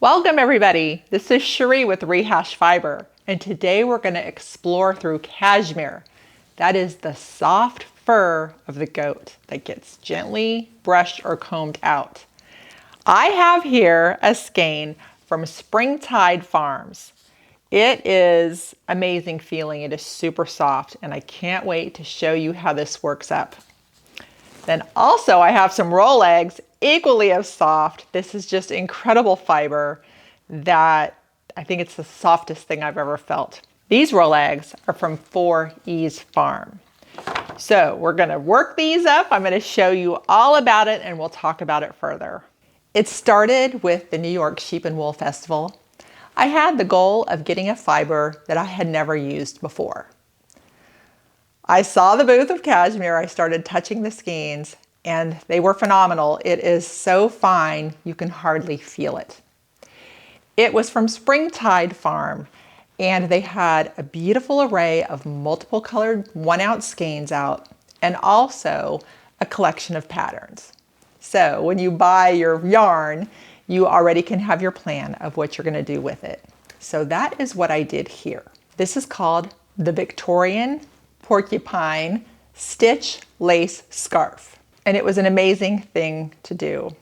Welcome everybody. This is Cherie with Rehash Fiber, and today we're going to explore through cashmere. That is the soft fur of the goat that gets gently brushed or combed out. I have here a skein from Springtide Farms. It is amazing feeling. It is super soft, and I can't wait to show you how this works up. Then also I have some roll eggs, equally as soft. This is just incredible fiber that I think it's the softest thing I've ever felt. These roll eggs are from 4E's Farm. So we're gonna work these up. I'm gonna show you all about it and we'll talk about it further. It started with the New York Sheep and Wool Festival. I had the goal of getting a fiber that I had never used before. I saw the booth of cashmere, I started touching the skeins, and they were phenomenal. It is so fine, you can hardly feel it. It was from Springtide Farm, and they had a beautiful array of multiple colored 1-ounce skeins out, and also a collection of patterns. So when you buy your yarn, you already can have your plan of what you're gonna do with it. So that is what I did here. This is called the Victorian Porcupine Stitch Lace Scarf. And it was an amazing thing to do.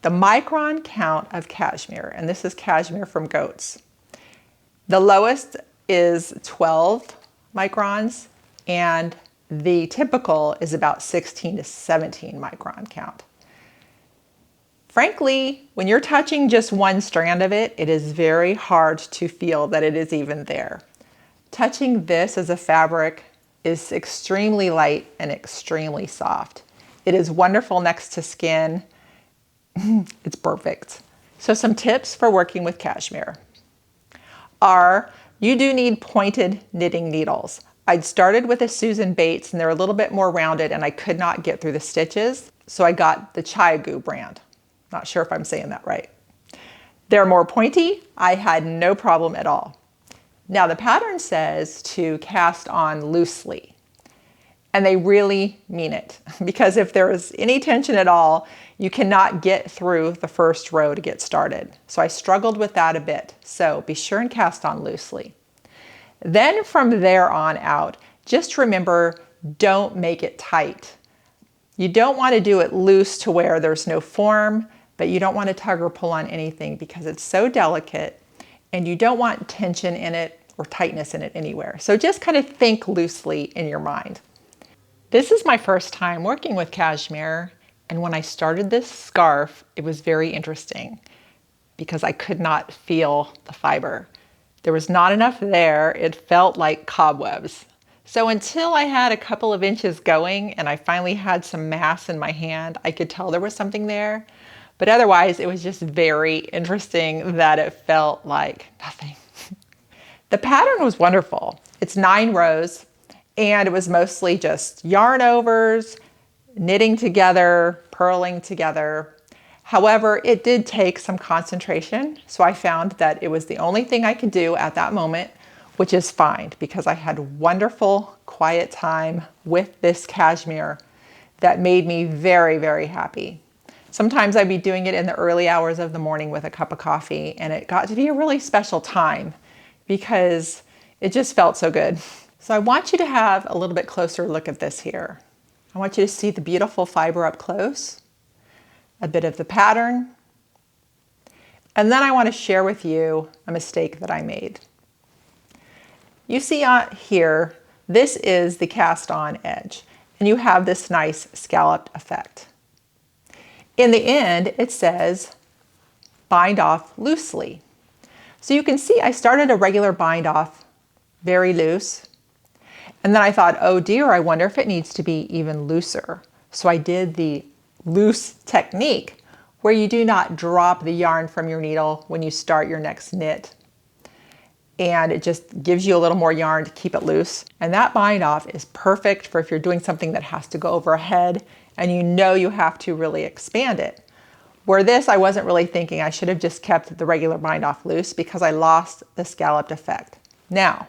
The micron count of cashmere, and this is cashmere from goats. The lowest is 12 microns, and the typical is about 16 to 17 micron count. Frankly, when you're touching just one strand of it, it is very hard to feel that it is even there. Touching this as a fabric is extremely light and extremely soft. It is wonderful next to skin. It's perfect. So some tips for working with cashmere are you do need pointed knitting needles. I'd started with a Susan Bates and they're a little bit more rounded and I could not get through the stitches. So I got the Chiagoo brand. Not sure if I'm saying that right. They're more pointy. I had no problem at all. Now the pattern says to cast on loosely, and they really mean it, because if there is any tension at all, you cannot get through the first row to get started. So I struggled with that a bit. So be sure and cast on loosely. Then from there on out, just remember, don't make it tight. You don't want to do it loose to where there's no form, but you don't want to tug or pull on anything because it's so delicate. And you don't want tension in it or tightness in it anywhere. So just kind of think loosely in your mind. This is my first time working with cashmere, and when I started this scarf, it was very interesting because I could not feel the fiber. There was not enough there. It felt like cobwebs. So until I had a couple of inches going and I finally had some mass in my hand, I could tell there was something there. But otherwise, it was just very interesting that it felt like nothing. The pattern was wonderful. It's 9 rows, and it was mostly just yarn overs, knitting together, purling together. However, it did take some concentration, so I found that it was the only thing I could do at that moment, which is fine because I had wonderful, quiet time with this cashmere that made me very, very happy. Sometimes I'd be doing it in the early hours of the morning with a cup of coffee, and it got to be a really special time because it just felt so good. So I want you to have a little bit closer look at this here. I want you to see the beautiful fiber up close, a bit of the pattern, and then I want to share with you a mistake that I made. You see here, this is the cast on edge, and you have this nice scalloped effect. In the end, it says bind off loosely. So you can see I started a regular bind off very loose. And then I thought, oh dear, I wonder if it needs to be even looser. So I did the loose technique where you do not drop the yarn from your needle when you start your next knit. And it just gives you a little more yarn to keep it loose. And that bind off is perfect for if you're doing something that has to go over a head and you know you have to really expand it. Where this, I wasn't really thinking I should have just kept the regular bind off loose because I lost the scalloped effect. Now,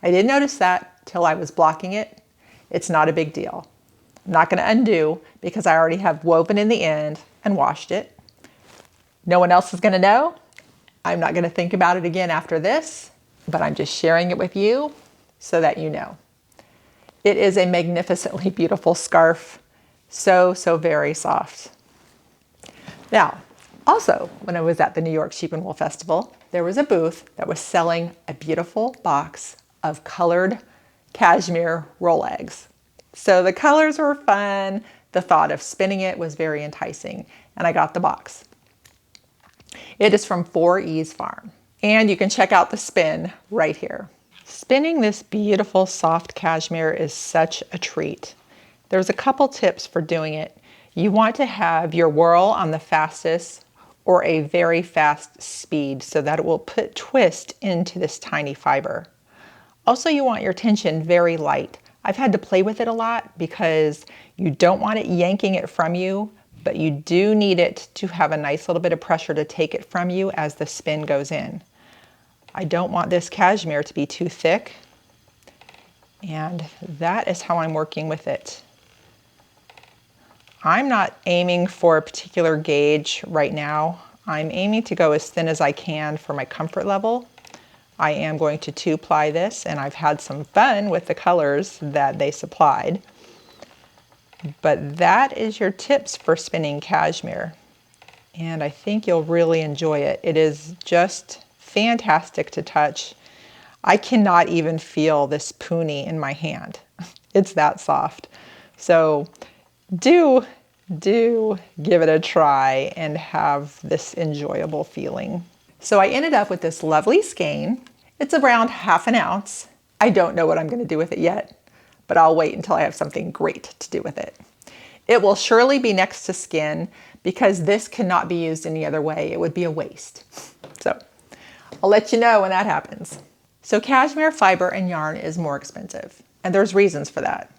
I did notice that till I was blocking it. It's not a big deal. I'm not going to undo because I already have woven in the end and washed it. No one else is going to know. I'm not going to think about it again after this, but I'm just sharing it with you so that you know. It is a magnificently beautiful scarf. So, so very soft. Now, also, when I was at the New York Sheep and Wool Festival, there was a booth that was selling a beautiful box of colored cashmere roll eggs. So the colors were fun. The thought of spinning it was very enticing, and I got the box. It is from 4E's Farm, and you can check out the spin right here. Spinning this beautiful soft cashmere is such a treat. There's a couple tips for doing it. You want to have your whirl on the fastest or a very fast speed so that it will put twist into this tiny fiber. Also, you want your tension very light. I've had to play with it a lot because you don't want it yanking it from you, but you do need it to have a nice little bit of pressure to take it from you as the spin goes in. I don't want this cashmere to be too thick, and that is how I'm working with it. I'm not aiming for a particular gauge right now. I'm aiming to go as thin as I can for my comfort level. I am going to 2-ply this, and I've had some fun with the colors that they supplied. But that is your tips for spinning cashmere, and I think you'll really enjoy it. It is just fantastic to touch. I cannot even feel this puni in my hand. It's that soft. So do give it a try and have this enjoyable feeling. So I ended up with this lovely skein. It's around 1/2 ounce. I don't know what I'm going to do with it yet, but I'll wait until I have something great to do with it. It will surely be next to skin because this cannot be used any other way. It would be a waste. So I'll let you know when that happens. So cashmere fiber and yarn is more expensive, and there's reasons for that.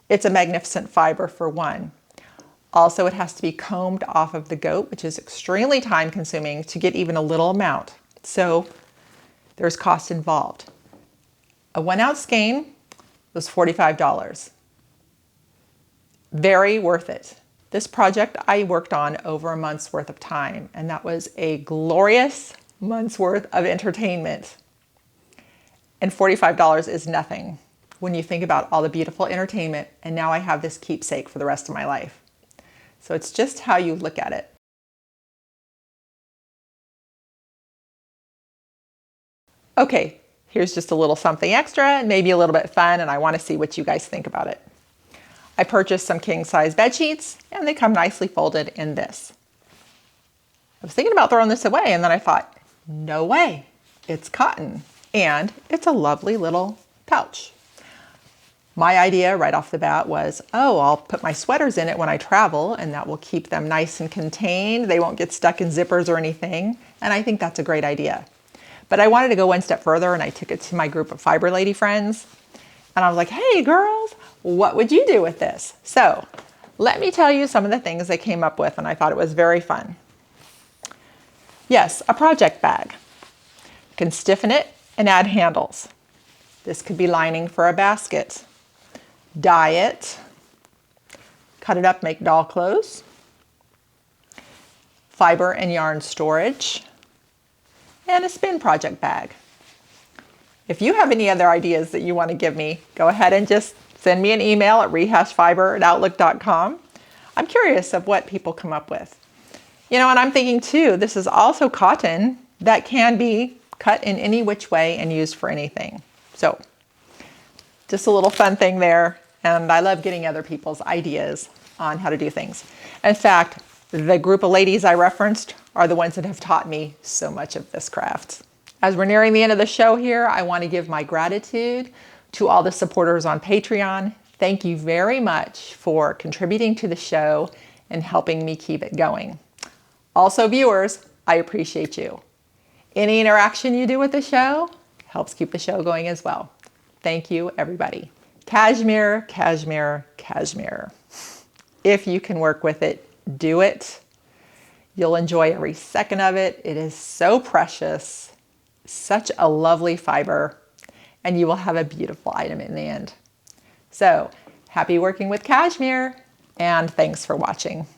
It's a magnificent fiber for one. Also, it has to be combed off of the goat, which is extremely time consuming to get even a little amount. So there's cost involved. A 1-ounce skein was $45. Very worth it. This project I worked on over a month's worth of time, and that was a glorious month's worth of entertainment. And $45 is nothing when you think about all the beautiful entertainment, and now I have this keepsake for the rest of my life. So it's just how you look at it. Okay, here's just a little something extra and maybe a little bit fun, and I want to see what you guys think about it. I purchased some king-size bed sheets, and they come nicely folded in this. I was thinking about throwing this away, and then I thought, no way, it's cotton, and it's a lovely little pouch. My idea right off the bat was, oh, I'll put my sweaters in it when I travel, and that will keep them nice and contained. They won't get stuck in zippers or anything, and I think that's a great idea. But I wanted to go one step further, and I took it to my group of fiber lady friends, and I was like, hey girls, what would you do with this? So let me tell you some of the things they came up with, and I thought it was very fun. Yes, a project bag. You can stiffen it and add handles. This could be lining for a basket. Dye it, cut it up, make doll clothes, fiber and yarn storage, and a spin project bag. If you have any other ideas that you want to give me, go ahead and just send me an email at rehashfiber@outlook.com. I'm curious of what people come up with. You know, and I'm thinking too, this is also cotton that can be cut in any which way and used for anything. So just a little fun thing there. And I love getting other people's ideas on how to do things. In fact, the group of ladies I referenced are the ones that have taught me so much of this craft. As we're nearing the end of the show here, I want to give my gratitude to all the supporters on Patreon. Thank you very much for contributing to the show and helping me keep it going. Also, viewers, I appreciate you. Any interaction you do with the show helps keep the show going as well. Thank you, everybody. Cashmere, cashmere, cashmere. If you can work with it, do it. You'll enjoy every second of it. It is so precious, such a lovely fiber, and you will have a beautiful item in the end. So, happy working with cashmere, and thanks for watching.